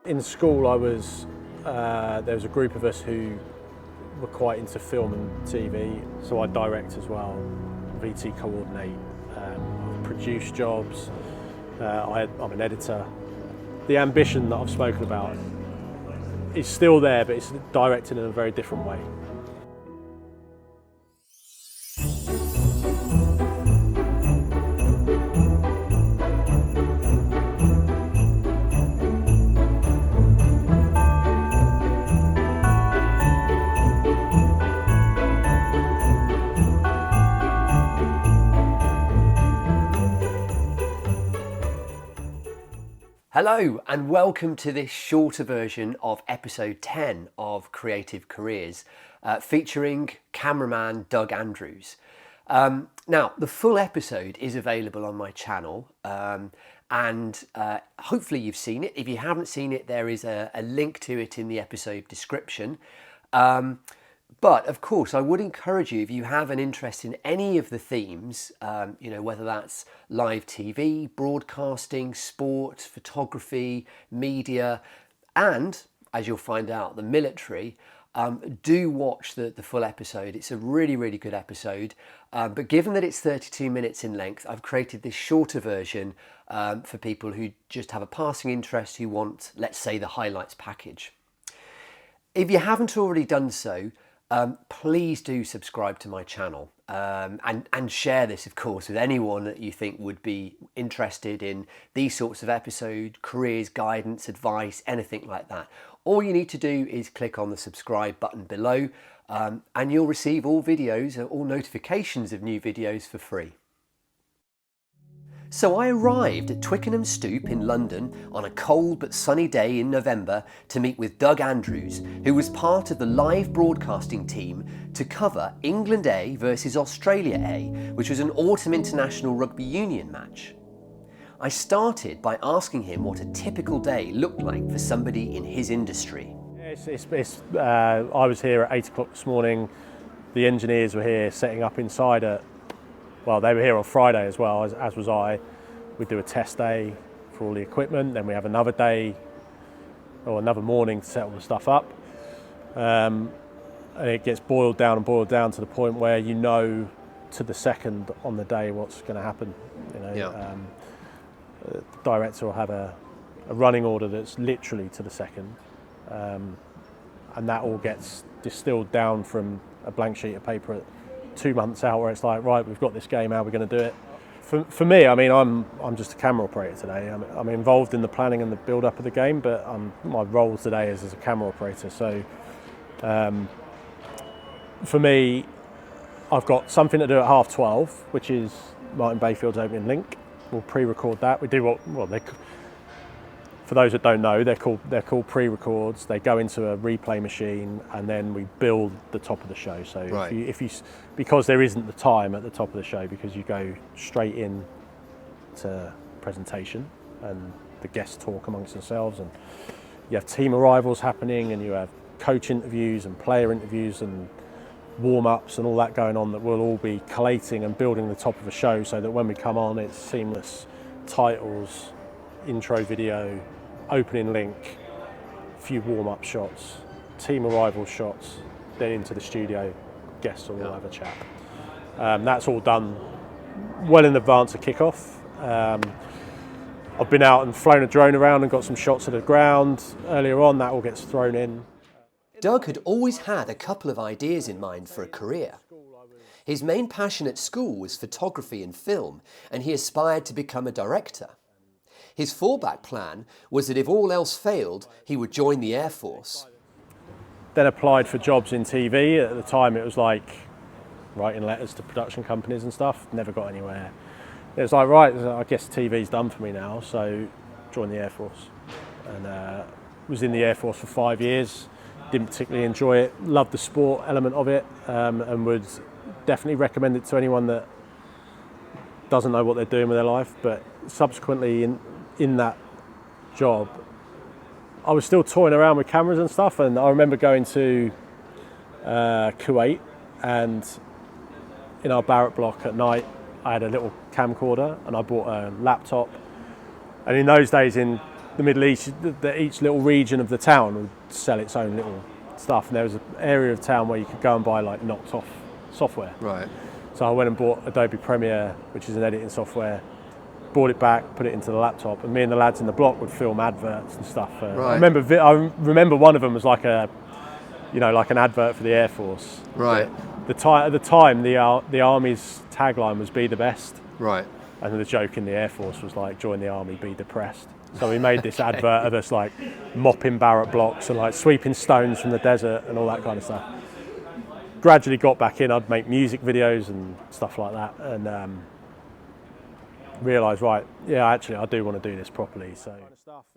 In school, there was a group of us who were quite into film and TV, so I direct as well, VT coordinate, produce jobs. I'm an editor. The ambition that I've spoken about is still there, but it's directed in a very different way. Hello and welcome to this shorter version of episode 10 of Creative Careers, featuring cameraman Doug Andrews. Now, the full episode is available on my channel and hopefully you've seen it. If you haven't seen it, there is a link to it in the episode description. But of course, I would encourage you, if you have an interest in any of the themes, whether that's live TV, broadcasting, sport, photography, media, and as you'll find out, the military, do watch the full episode. It's a really, really good episode. But given that it's 32 minutes in length, I've created this shorter version for people who just have a passing interest, who want, let's say, the highlights package. If you haven't already done so, please do subscribe to my channel and share this, of course, with anyone that you think would be interested in these sorts of episodes, careers, guidance, advice, anything like that. All you need to do is click on the subscribe button below and you'll receive all videos, all notifications of new videos for free. So I arrived at Twickenham Stoop in London on a cold but sunny day in November to meet with Doug Andrews, who was part of the live broadcasting team to cover England A versus Australia A, which was an autumn international rugby union match. I started by asking him what a typical day looked like for somebody in his industry. I was here at 8 o'clock this morning. The engineers were here setting up inside they were here on Friday as well, as was I. We do a test day for all the equipment, then we have another day or another morning to set all the stuff up. And it gets boiled down to the point where you know to the second on the day what's going to happen. The director will have a running order that's literally to the second. And that all gets distilled down from a blank sheet of paper 2 months out, where it's like, right, we've got this game, how are we going to do it? For me, I mean, I'm just a camera operator today. I'm involved in the planning and the build-up of the game, but my role today is as a camera operator. So for me, I've got something to do at 12:30, which is Martin Bayfield's opening link. We'll pre-record that. We do for those that don't know, they're called pre-records. They go into a replay machine and then we build the top of the show. So right. if you because there isn't the time at the top of the show, because you go straight in to presentation and the guests talk amongst themselves, and you have team arrivals happening, and you have coach interviews and player interviews and warm-ups and all that going on, that we'll all be collating and building the top of the show so that when we come on, it's seamless. Titles, intro video, opening link, a few warm-up shots, team arrival shots, then into the studio, guests will all have a chat. That's all done well in advance of kickoff. I've been out and flown a drone around and got some shots of the ground earlier on. That all gets thrown in. Doug had always had a couple of ideas in mind for a career. His main passion at school was photography and film, and he aspired to become a director. His fallback plan was that if all else failed, he would join the Air Force. Then applied for jobs in TV. At the time it was like writing letters to production companies and stuff, never got anywhere. It was like, right, I guess TV's done for me now, so joined the Air Force. And was in the Air Force for 5 years, didn't particularly enjoy it, loved the sport element of it, and would definitely recommend it to anyone that doesn't know what they're doing with their life. But subsequently in that job, I was still toying around with cameras and stuff, and I remember going to Kuwait, and in our barrack block at night I had a little camcorder and I bought a laptop, and in those days in the Middle East, each little region of the town would sell its own little stuff, and there was an area of town where you could go and buy like knocked off software. Right. So I went and bought Adobe Premiere, which is an editing software, bought it back, put it into the laptop, and me and the lads in the block would film adverts and stuff. Right. I remember one of them was like like an advert for the Air Force. Right. At the time, the Army's tagline was "Be the best." Right. And the joke in the Air Force was like, "Join the Army, be depressed." So we made this advert of us like mopping barrack blocks and like sweeping stones from the desert and all that kind of stuff. Gradually got back in. I'd make music videos and stuff like that, and realised, right, yeah, actually, I do want to do this properly. So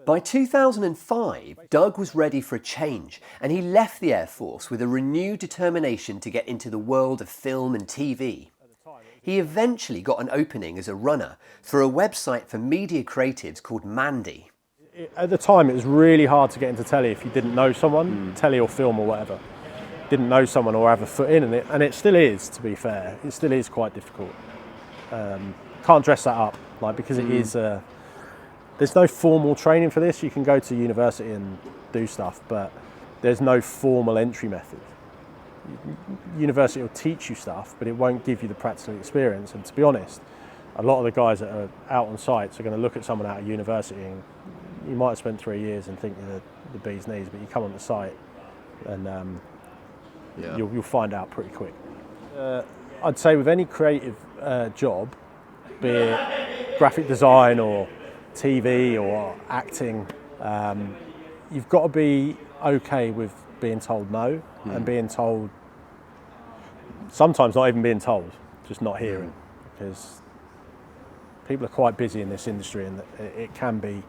by 2005, Doug was ready for a change, and he left the Air Force with a renewed determination to get into the world of film and TV. He eventually got an opening as a runner through a website for media creatives called Mandy. At the time, it was really hard to get into telly if you didn't know someone, telly or film or whatever. Didn't know someone or have a foot in it, and it still is, to be fair. It still is quite difficult. Can't dress that up, like, because it is. There's no formal training for this. You can go to university and do stuff, but there's no formal entry method. University will teach you stuff, but it won't give you the practical experience. And to be honest, a lot of the guys that are out on sites are going to look at someone out of university, and you might have spent 3 years and think you're the bee's knees, but you come on the site and you'll find out pretty quick. I'd say with any creative job, be it graphic design or TV or acting, you've got to be okay with being told no and being told, sometimes not even being told, just not hearing, because people are quite busy in this industry, and it can be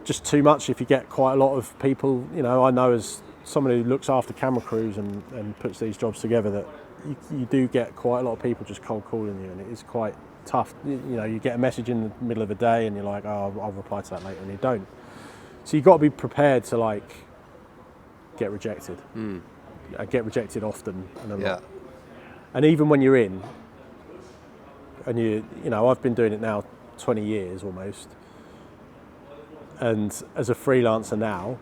just too much if you get quite a lot of people. I know as someone who looks after camera crews and puts these jobs together, that you do get quite a lot of people just cold calling you, and it is quite tough. You get a message in the middle of the day and you're like, oh, I'll reply to that later, and you don't. So you've got to be prepared to like get rejected. I get rejected often and a lot. And even when you're in, and I've been doing it now 20 years almost, and as a freelancer now,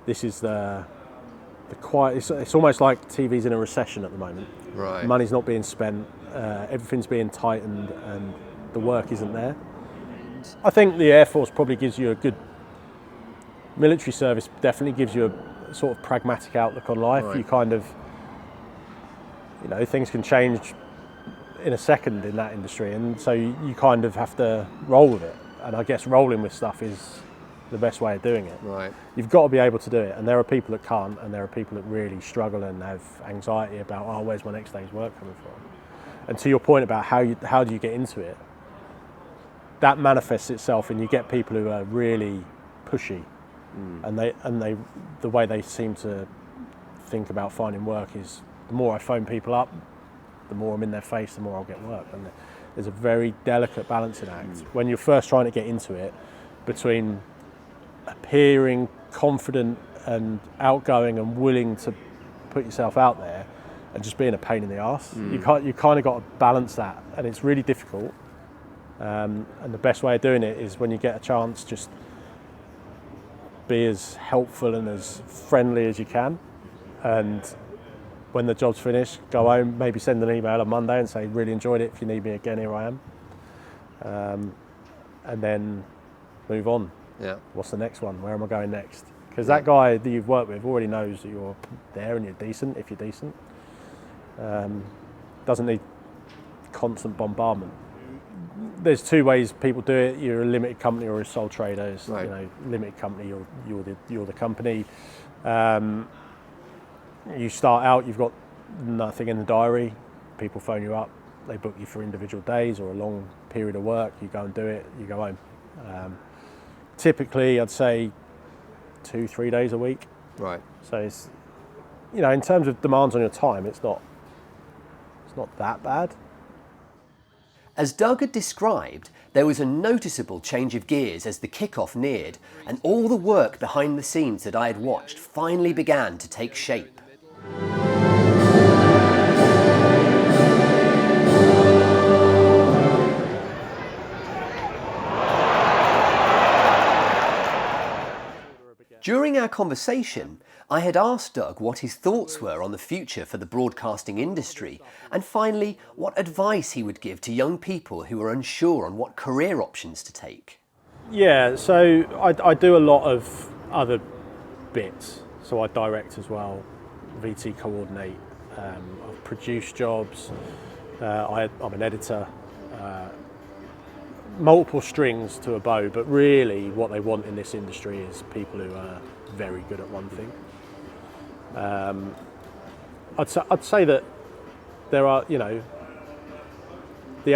this is it's almost like TV's in a recession at the moment. Right. Money's not being spent, everything's being tightened, and the work isn't there. I think the Air Force probably gives you a good military service, definitely gives you a sort of pragmatic outlook on life. Right. You kind of, things can change in a second in that industry, and so you kind of have to roll with it. And I guess rolling with stuff is the best way of doing it. Right. You've got to be able to do it, and there are people that can't, and there are people that really struggle and have anxiety about, oh, where's my next day's work coming from? And to your point about how do you get into it, that manifests itself in you get people who are really pushy, and the way they seem to think about finding work is, the more I phone people up, the more I'm in their face, the more I'll get work. And there's a very delicate balancing act when you're first trying to get into it, between appearing confident and outgoing and willing to put yourself out there, and just being a pain in the arse. You kind of got to balance that, and it's really difficult. And the best way of doing it is, when you get a chance, just be as helpful and as friendly as you can. And when the job's finished, go home, maybe send an email on Monday and say, really enjoyed it, if you need me again, here I am. And then move on. Yeah. What's the next one? Where am I going next? Because that guy that you've worked with already knows that you're there and you're decent, if you're decent. Doesn't need constant bombardment. There's two ways people do it. You're a limited company or a sole trader. It's, right. Limited company, you're the company. You start out, you've got nothing in the diary. People phone you up, they book you for individual days or a long period of work. You go and do it, you go home. Typically, I'd say 2-3 days a week. Right. So it's, in terms of demands on your time, it's not that bad. As Doug had described, there was a noticeable change of gears as the kickoff neared, and all the work behind the scenes that I had watched finally began to take shape. During our conversation, I had asked Doug what his thoughts were on the future for the broadcasting industry, and finally, what advice he would give to young people who are unsure on what career options to take. Yeah, so I do a lot of other bits. So I direct as well, VT coordinate, I've produced jobs, I'm an editor, multiple strings to a bow, but really what they want in this industry is people who are very good at one thing. I'd say that there are, the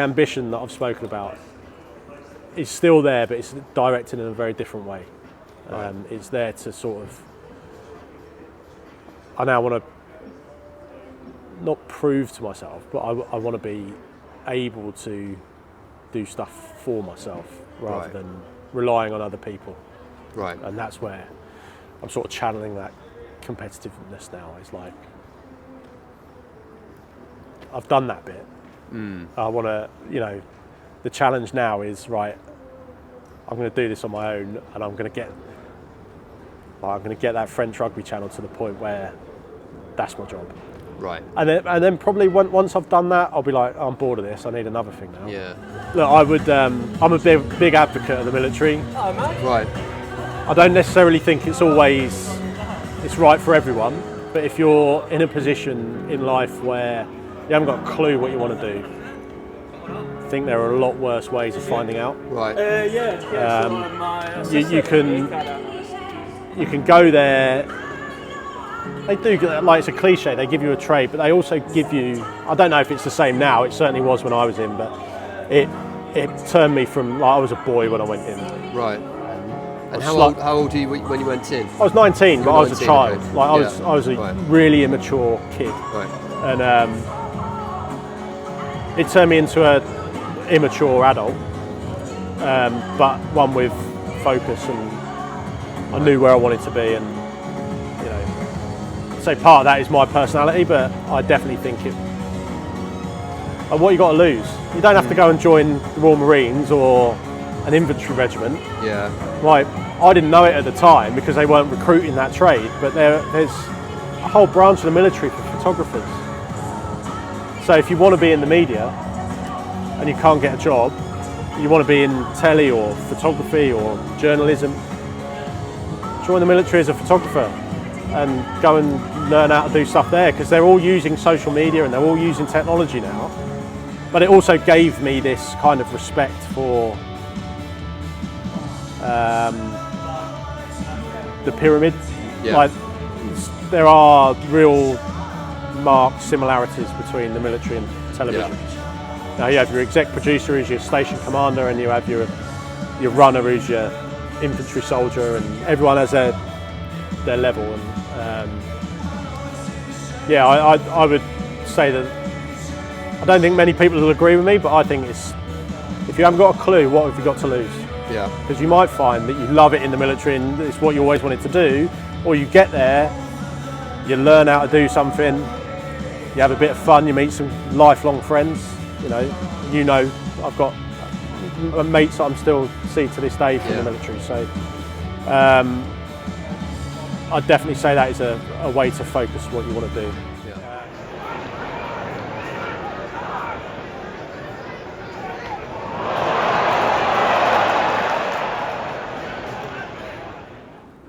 ambition that I've spoken about is still there, but it's directed in a very different way. Right. It's there to sort of, I now want to not prove to myself, but I want to be able to do stuff for myself rather than relying on other people. Right. And that's where I'm sort of channeling that competitiveness now. It's like, I've done that bit. I want to, the challenge now is, right, I'm going to do this on my own, and I'm going to get that French rugby channel to the point where that's my job. Right. And then probably once I've done that, I'll be like, I'm bored of this. I need another thing now. Yeah. Look, I'm a big advocate of the military. Right. I don't necessarily think it's right for everyone, but if you're in a position in life where you haven't got a clue what you want to do, I think there are a lot worse ways of finding out. Right. You can go there. They do, like, it's a cliche, they give you a trade, but they also give you, I don't know if it's the same now, it certainly was when I was in, but it turned me from, like, I was a boy when I went in. Right. And how old were you when you went in? I was 19, but I was a child. Okay. Like, I was a really immature kid. Right. And it turned me into an immature adult, but one with focus, and I knew where I wanted to be, and so part of that is my personality, but I definitely think what you got to lose. You don't have to go and join the Royal Marines or an infantry regiment. Yeah. Right. I didn't know it at the time because they weren't recruiting that trade, but there's a whole branch of the military for photographers. So if you want to be in the media and you can't get a job, you want to be in telly or photography or journalism, join the military as a photographer and go and learn how to do stuff there, because they're all using social media and they're all using technology now. But it also gave me this kind of respect for the pyramid. Yeah. Like, there are real marked similarities between the military and television. Yeah. Now you have your exec producer who's your station commander, and you have your runner who's your infantry soldier, and everyone has their level. And I would say that I don't think many people will agree with me, but I think it's, if you haven't got a clue, what have you got to lose? Yeah. Because you might find that you love it in the military and it's what you always wanted to do, or you get there, you learn how to do something, you have a bit of fun, you meet some lifelong friends. I've got mates that I'm still see to this day from the military. So I'd definitely say that is a way to focus what you want to do.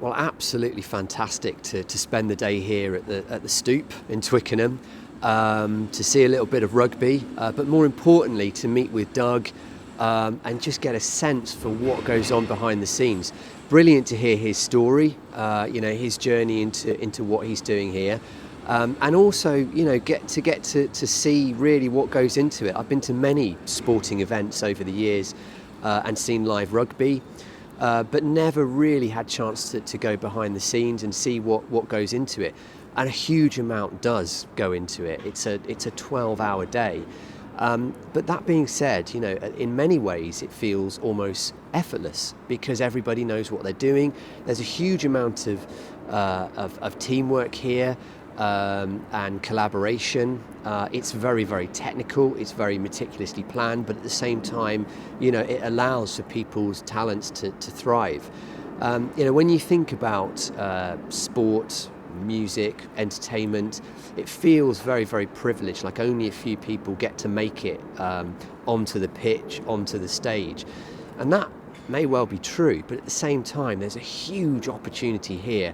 Well, absolutely fantastic to spend the day here at the Stoop in Twickenham, to see a little bit of rugby, but more importantly to meet with Doug and just get a sense for what goes on behind the scenes. Brilliant to hear his story, his journey into what he's doing here, and also get to see really what goes into it. I've been to many sporting events over the years and seen live rugby. But never really had chance to go behind the scenes and see what goes into it. And a huge amount does go into it. It's a 12-hour day. But that being said, in many ways it feels almost effortless because everybody knows what they're doing. There's a huge amount of teamwork here and collaboration. It's very, very technical. It's very meticulously planned, but at the same time, it allows for people's talents to thrive. When you think about sport, music, entertainment, it feels very, very privileged, like only a few people get to make it onto the pitch, onto the stage. And that may well be true, but at the same time, there's a huge opportunity here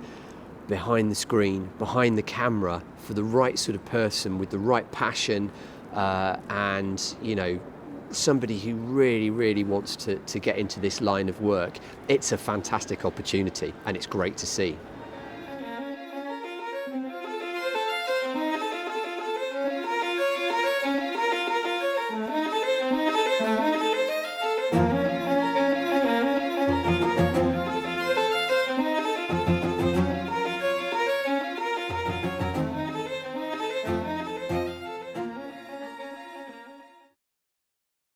behind the screen, behind the camera, for the right sort of person with the right passion and, somebody who really, really wants to get into this line of work. It's a fantastic opportunity and it's great to see.